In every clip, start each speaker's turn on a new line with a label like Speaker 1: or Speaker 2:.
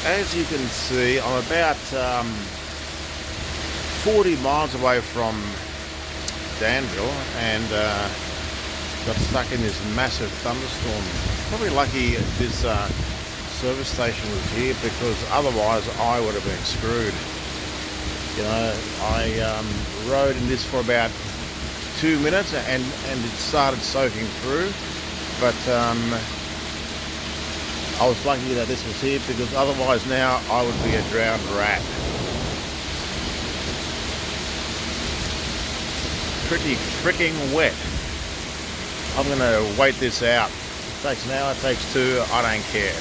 Speaker 1: As you can see, I'm about 40 miles away from Danville and got stuck in this massive thunderstorm. Probably lucky this service station was here, because otherwise I would have been screwed. You know, I rode in this for about 2 minutes and it started soaking through, but I was lucky that this was here, because otherwise now I would be a drowned rat. Pretty freaking wet. I'm gonna wait this out. It takes an hour, it takes two, I don't care.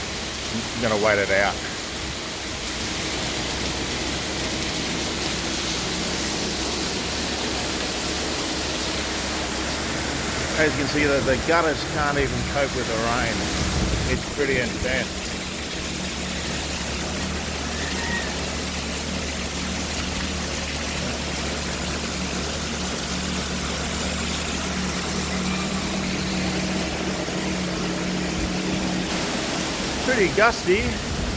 Speaker 1: I'm gonna wait it out. As you can see, the gutters can't even cope with the rain. It's pretty intense. Pretty gusty,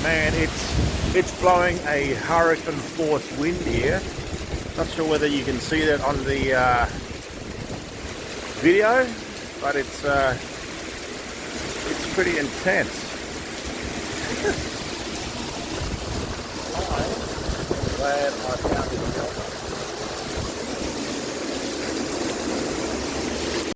Speaker 1: man. It's blowing a hurricane force wind here. Not sure whether you can see that on the video, but it's pretty intense. I'm glad I found this.